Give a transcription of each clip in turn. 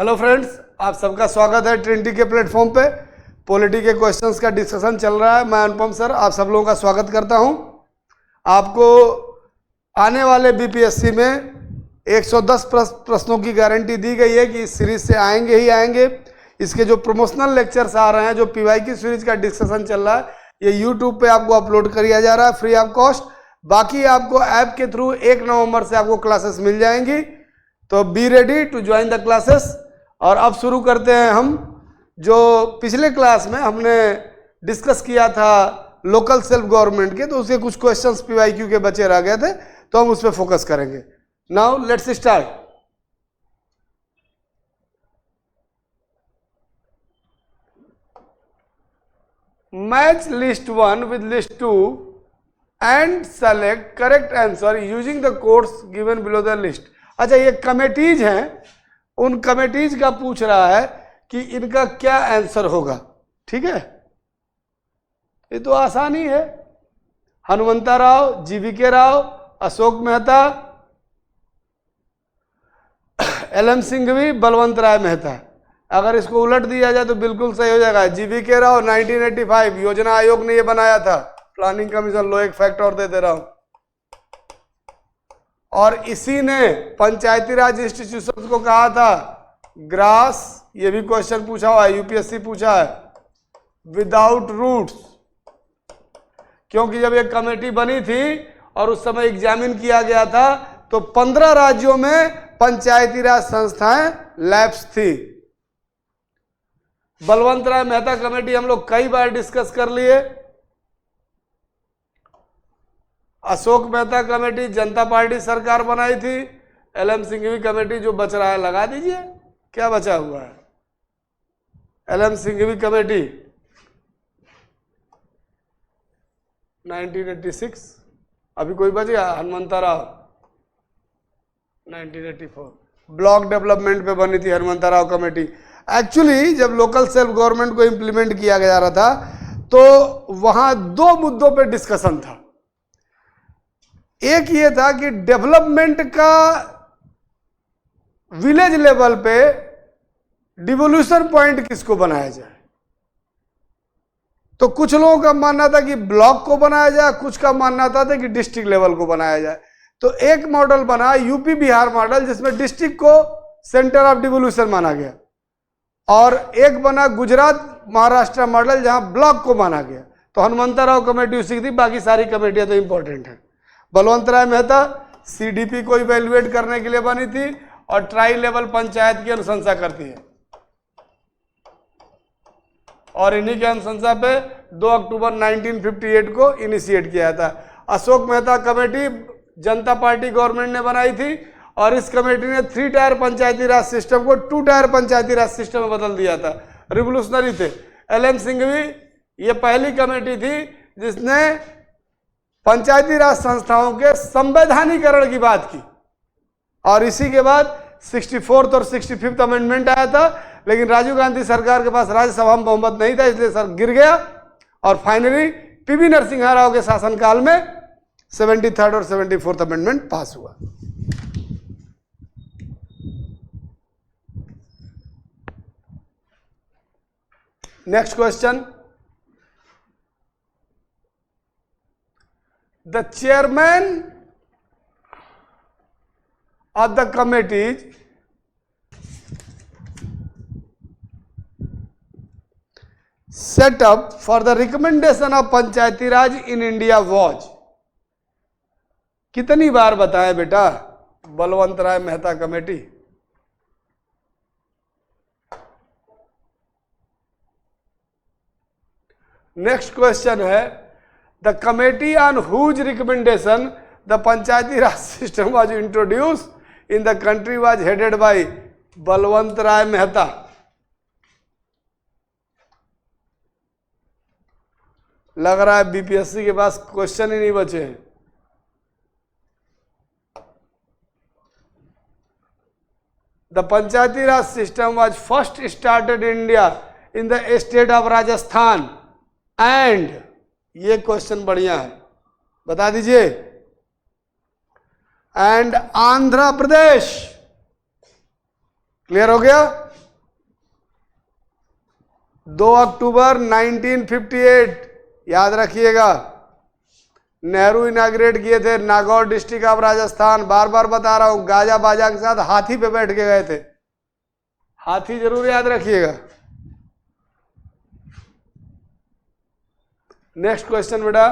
Hello friends, आप सबका स्वागत है ट्रिनिटी के प्लेटफॉर्म पे। पॉलिटी के क्वेश्चंस का डिस्कशन चल रहा है। मैं अनुपम सर आप सब लोगों का स्वागत करता हूं। आपको आने वाले बीपीएससी में 110 प्रश्नों की गारंटी दी गई है कि इस सीरीज से आएंगे ही आएंगे। इसके जो प्रमोशनल लेक्चर्स आ रहे हैं, जो पीवाईक्यू सीरीज का डिस्कशन चल रहा है, ये यूट्यूब पे आपको अपलोड किया जा रहा है फ्री ऑफ कॉस्ट। बाकी आपको ऐप के थ्रू 1 नवंबर से आपको क्लासेस मिल जाएंगी, तो be ready to join the classes. और अब शुरू करते हैं हम जो पिछले क्लास में हमने डिस्कस किया था लोकल सेल्फ गवर्नमेंट के, तो उसके कुछ क्वेश्चंस पीवाईक्यू के बचे रह गए थे, तो हम उस पर फोकस करेंगे। Now let's start. Match list 1 with list 2 and select correct answer using the codes given below the list. अच्छा, ये कमेटीज हैं, उन कमेटीज का पूछ रहा है कि इनका क्या आंसर होगा। ठीक है, ये तो आसान ही है। Hanumanta Rao, GVK Rao, Ashok Mehta, LM Singhvi, Balwant Rai Mehta. अगर इसको उलट दिया जाए तो बिल्कुल सही हो जाएगा। जीवीके राव 1985 योजना आयोग ने ये बनाया था, प्लानिंग कमीशन। लो एक फैक्ट और दे रहा हूं। और इसी ने पंचायती राज इंस्टीट्यूशन को कहा था ग्रास, ये भी क्वेश्चन पूछा हुआ है, यूपीएससी पूछा है, विदाउट रूट्स। क्योंकि जब एक कमेटी बनी थी और उस समय एग्जामिन किया गया था, तो 15 राज्यों में पंचायती राज संस्थाएं लैप्स थी। बलवंत राय मेहता कमेटी हम लोग कई बार डिस्कस कर लिए। अशोक मेहता कमेटी जनता पार्टी सरकार बनाई थी। एलएम सिंघवी कमेटी जो बच रहा है लगा दीजिए, क्या बचा हुआ है। एलएम सिंघवी कमेटी 1986, अभी कोई बच गया? हनुमंता राव 1984 ब्लॉक डेवलपमेंट पे बनी थी हनुमंता राव कमेटी। एक्चुअली जब लोकल सेल्फ गवर्नमेंट को इंप्लीमेंट किया जा रहा था, तो वहां 2 मुद्दों पे डिस्कशन था। एक ये था कि डेवलपमेंट का विलेज लेवल पे डिवोल्यूशन पॉइंट किसको बनाया जाए। तो कुछ लोगों का मानना था कि ब्लॉक को बनाया जाए, कुछ का मानना था कि डिस्ट्रिक्ट लेवल को बनाया जाए। तो एक मॉडल बना यूपी बिहार मॉडल, जिसमें डिस्ट्रिक्ट को सेंटर ऑफ डिवोल्यूशन माना गया, और एक बना गुजरात महाराष्ट्र मॉडल जहां ब्लॉक को माना गया। तो हनुमंता राव कमेटी उसी की थी, बाकी सारी कमेटियां तो इंपॉर्टेंट है। बलवंत राय मेहता सीडीपी को इवेल्युएट करने के लिए बनी थी और ट्राई लेवल पंचायत की अनुशंसा करती है, और इन्हीं की अनुशंसा पे 2 अक्टूबर 1958 को इनिशिएट किया था। अशोक मेहता कमेटी जनता पार्टी गवर्नमेंट ने बनाई थी, और इस कमेटी ने 3 टायर पंचायती राज सिस्टम को 2 टायर पंचायती राज सिस्टम में बदल दिया था। रिवोल्यूशनरी थे। एलएम सिंघवी ये पहली कमेटी थी जिसने पंचायती राज संस्थाओं के संवैधानिकरण की बात की, और इसी के बाद 64th और 65th अमेंडमेंट आया था। लेकिन राजीव गांधी सरकार के पास राज्यसभा में बहुमत नहीं था, इसलिए सर गिर गया, और फाइनली पीवी नरसिम्हा राव के शासनकाल में 73rd और 74th अमेंडमेंट पास हुआ। Next question. The chairman of the committees set up for the recommendation of Panchayati Raj in India was, कितनी बार बताएं बेटा? Balwant Rai Mehta committee. Next question है, the committee on whose recommendation the Panchayati Raj system was introduced in the country was headed by Balwant Rai Mehta. लग रहा है BPSC के पास question ही नहीं बचे हैं। The Panchayati Raj system was first started in India in the state of Rajasthan and, ये question बढ़िया है, बता दीजिए, एंड आंध्र प्रदेश। क्लियर हो गया? 2 अक्टूबर 1958 याद रखिएगा, नेहरू इनाग्रेट किए थे, नागौर डिस्ट्रिक्ट ऑफ राजस्थान। बार बार बता रहा हूं, गाजा बाजा के साथ हाथी पे बैठ के गए थे, हाथी जरूर याद रखिएगा। नेक्स्ट क्वेश्चन बेटा,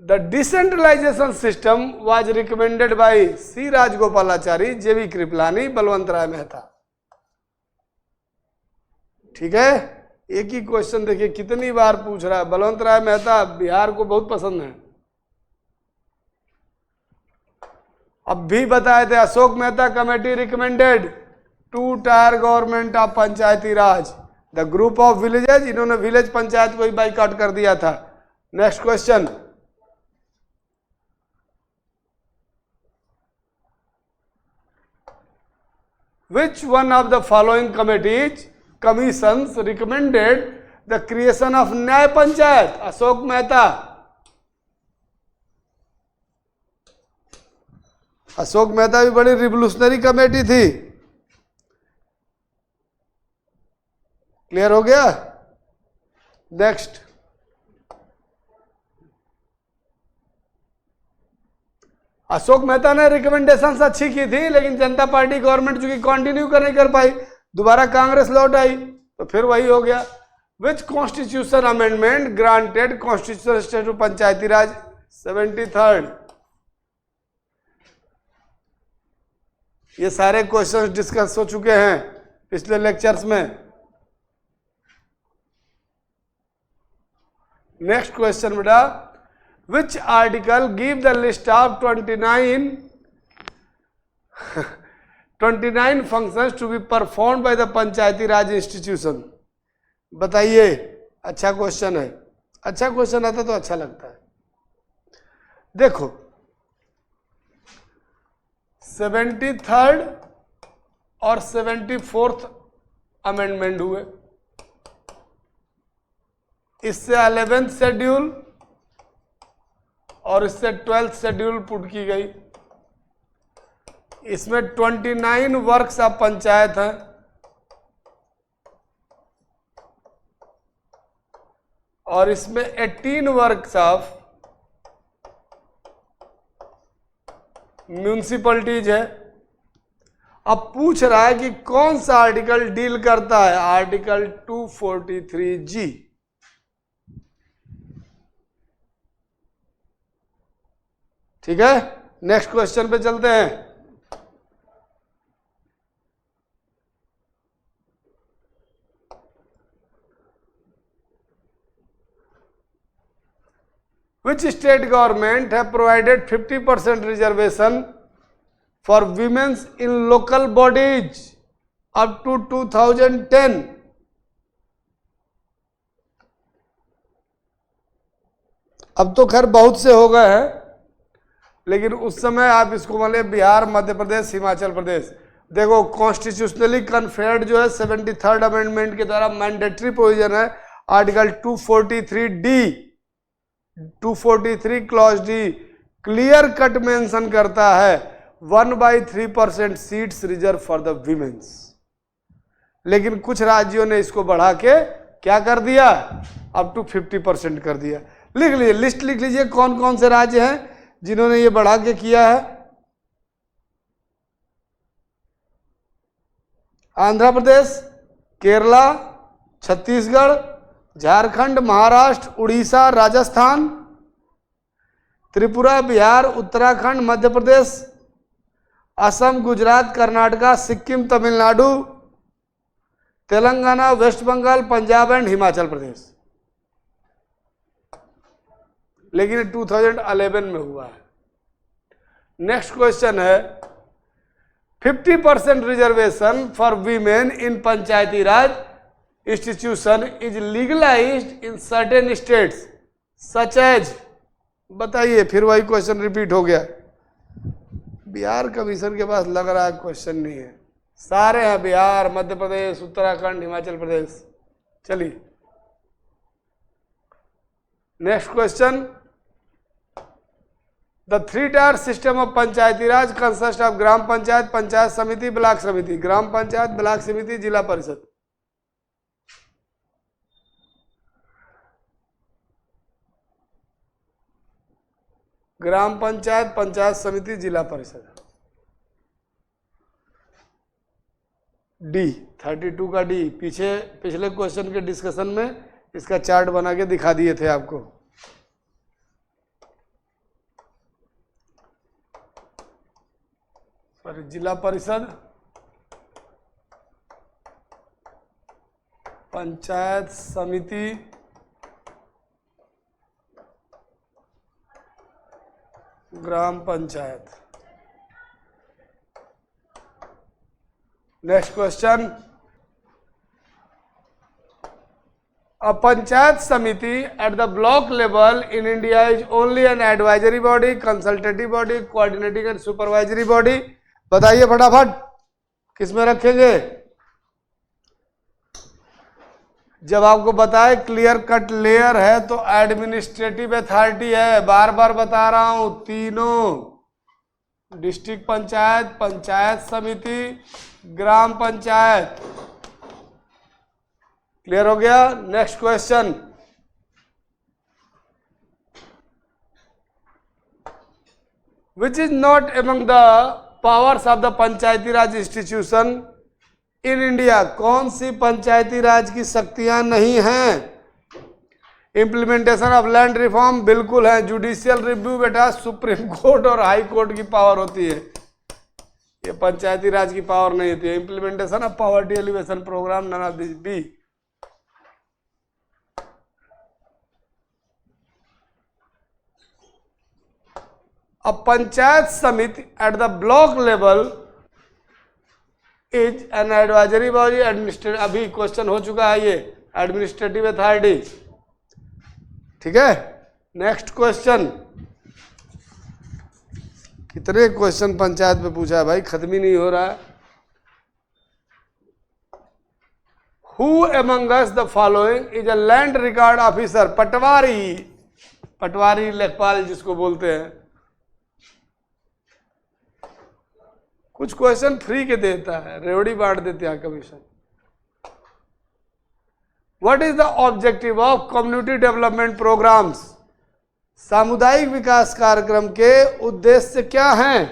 the decentralisation system was recommended by C Rajagopalachari, JV Kripalani, Balwant Rai Mehta. ठीक है, एक ही क्वेश्चन देखिए कितनी बार पूछ रहा है। बलवंत राय मेहता बिहार को बहुत पसंद है। अब भी बताए थे, Ashok Mehta committee recommended 2 tyre government of panchayati Raj, the group of villages, इन्होंने विलेज पंचायत को ही बाइकआउट कर दिया था। Next question, which one of the following commissions recommended the creation of न्याय पंचायत? अशोक मेहता। अशोक मेहता भी बड़ी रिवोल्यूशनरी कमेटी थी। क्लियर हो गया? नेक्स्ट, अशोक मेहता ने रिकमेंडेशंस अच्छी की थी, लेकिन जनता पार्टी गवर्नमेंट चूंकि कंटिन्यू नहीं कर पाई, दोबारा कांग्रेस लौट आई तो फिर वही हो गया। Which constitution amendment granted constitution state panchayati raj 73rd? ये सारे क्वेश्चंस डिस्कस हो चुके हैं पिछले लेक्चर्स में। नेक्स्ट क्वेश्चन बेटा, which article give the list of 29 functions to be performed by the Panchayati raj institution? बताइए, अच्छा क्वेश्चन है, अच्छा क्वेश्चन आता तो अच्छा लगता है। देखो 73rd और 74th अमेंडमेंट हुए, इससे 11th शेड्यूल और इससे 12th शेड्यूल पुट की गई। इसमें 29 वर्क्स ऑफ पंचायत हैं और इसमें 18 वर्क्स ऑफ म्यूनिसिपैलिटीज है। अब पूछ रहा है कि कौन सा आर्टिकल डील करता है? Article 243G। ठीक है, नेक्स्ट क्वेश्चन पे चलते हैं। Which state government have provided 50% reservation for women in local bodies up to 2010? अब तो खैर बहुत से हो गए हैं, लेकिन उस समय आप इसको मान लिया बिहार, मध्य प्रदेश, हिमाचल प्रदेश। देखो कॉन्स्टिट्यूशनली कन्फर्ड जो है 73rd अमेंडमेंट के द्वारा मैंडेटरी प्रोविजन है, article 243D, 243 clause D clear cut mention करता है 1/3% seats reserve for the women's. लेकिन कुछ राज्यों ने इसको बढ़ा के क्या कर दिया, अप टू 50% कर दिया। लिख लीजिए, लिस्ट लिख लीजिए कौन कौन से राज्य हैं जिन्होंने ये बढ़ा के किया है। Andhra Pradesh, Kerala, Chhattisgarh, Jharkhand, Maharashtra, Orissa, Rajasthan, Tripura, Bihar, Uttarakhand, Madhya Pradesh, Assam, Gujarat, Karnataka, Sikkim, Tamil Nadu, Telangana, West Bengal, Punjab and Himachal Pradesh. लेकिन 2011 में हुआ है। नेक्स्ट क्वेश्चन है, 50% reservation for women in panchayati raj institution is legalised in certain states such as. बताइए, फिर वही क्वेश्चन रिपीट हो गया। बिहार कमीशन के पास लग रहा है क्वेश्चन नहीं है, सारे हैं बिहार, मध्य प्रदेश, उत्तराखंड, हिमाचल प्रदेश। चलिए next question, the 3 tier system of panchayati raj consist of gram panchayat, panchayat samiti, block समिति। ग्राम पंचायत, ब्लॉक समिति, जिला परिषद। ग्राम पंचायत, पंचायत समिति, जिला परिषद। डी 32 का डी। पिछले क्वेश्चन के डिस्कशन में इसका चार्ट बना के दिखा दिए थे आपको। सॉरी, जिला परिषद, पंचायत समिति, ग्राम पंचायत। नेक्स्ट क्वेश्चन, अ पंचायत समिति at the block level in India is only an advisory body, consultative body, coordinating and supervisory body. बताइए फटाफट, किसमें रखेंगे? जब आपको बताए क्लियर कट लेयर है तो एडमिनिस्ट्रेटिव अथॉरिटी है। बार बार बता रहा हूं, तीनों डिस्ट्रिक्ट पंचायत, पंचायत समिति, ग्राम पंचायत। क्लियर हो गया? Next question, which is not among the powers of the Panchayati raj institution in India. कौन सी पंचायती राज की शक्तियां नहीं हैं? इम्प्लीमेंटेशन ऑफ लैंड रिफॉर्म बिल्कुल है। जुडिशियल रिव्यू बेटा सुप्रीम कोर्ट और हाई कोर्ट की पावर होती है, ये पंचायती राज की पावर नहीं होती है। Implementation of poverty alleviation programme, none of this. B, a panchayat samiti at the block level is an advisory body, administrative। अभी क्वेश्चन हो चुका है ये, एडमिनिस्ट्रेटिव अथॉरिटी। ठीक है, नेक्स्ट क्वेश्चन। कितने क्वेश्चन पंचायत पे पूछा है भाई, खत्म ही नहीं हो रहा है। Who among us the following is a land record officer? पटवारी, पटवारी लेखपाल जिसको बोलते हैं। कुछ क्वेश्चन फ्री के देता है, रेवड़ी बांट देते हैं commission. What is the objective of community development programmes? सामुदायिक विकास कार्यक्रम के उद्देश्य क्या हैं?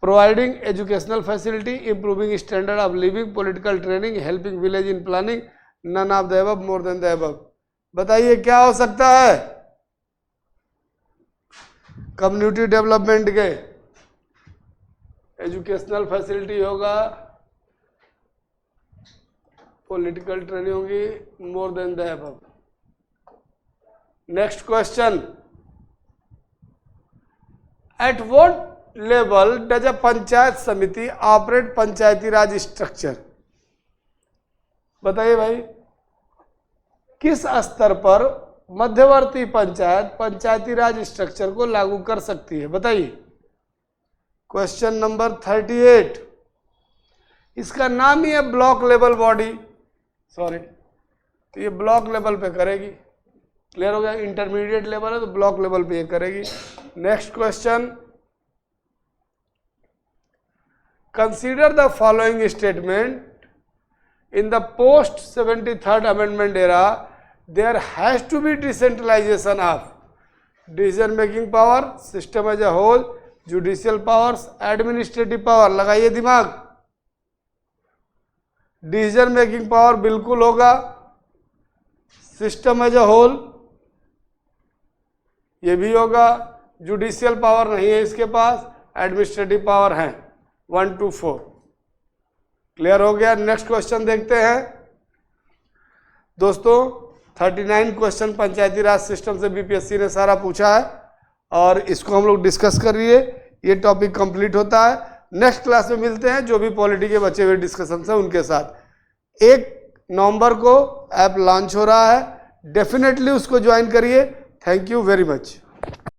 Providing educational facility, improving standard of living, political training, helping village in planning, none of the above, more than the above. बताइए क्या हो सकता है कम्युनिटी डेवलपमेंट के? एजुकेशनल फैसिलिटी होगा, पॉलिटिकल ट्रेनिंग होगी, more than the above. Next question, at what level does a panchayat samiti operate Panchayati Raj structure? बताइए भाई, किस स्तर पर मध्यवर्ती पंचायत पंचायती राज स्ट्रक्चर को लागू कर सकती है? बताइए। क्वेश्चन नंबर 38, इसका नाम ही है ब्लॉक लेवल बॉडी। सॉरी, तो ये ब्लॉक लेवल पे करेगी। क्लियर हो गया? इंटरमीडिएट लेवल है तो ब्लॉक लेवल पे ये करेगी। Next question, consider the following statement in the post 73rd amendment era there has to be decentralisation of decision making power, system as a whole, judicial powers, administrative power. लगाइए दिमाग, decision making power बिल्कुल होगा, system as a whole ये भी होगा, judicial power नहीं है इसके पास, एडमिनिस्ट्रेटिव पावर है। 1 to 4। क्लियर हो गया? नेक्स्ट क्वेश्चन देखते हैं दोस्तों। 39 क्वेश्चन पंचायती राज सिस्टम से बीपीएससी ने सारा पूछा है और इसको हम लोग डिस्कस कर रही है। ये टॉपिक कंप्लीट होता है। नेक्स्ट क्लास में मिलते हैं जो भी पॉलिटी के बचे हुए डिस्कशन है उनके साथ। 1 नवंबर को ऐप लॉन्च हो रहा है, डेफिनेटली उसको ज्वाइन करिए। Thank you very much.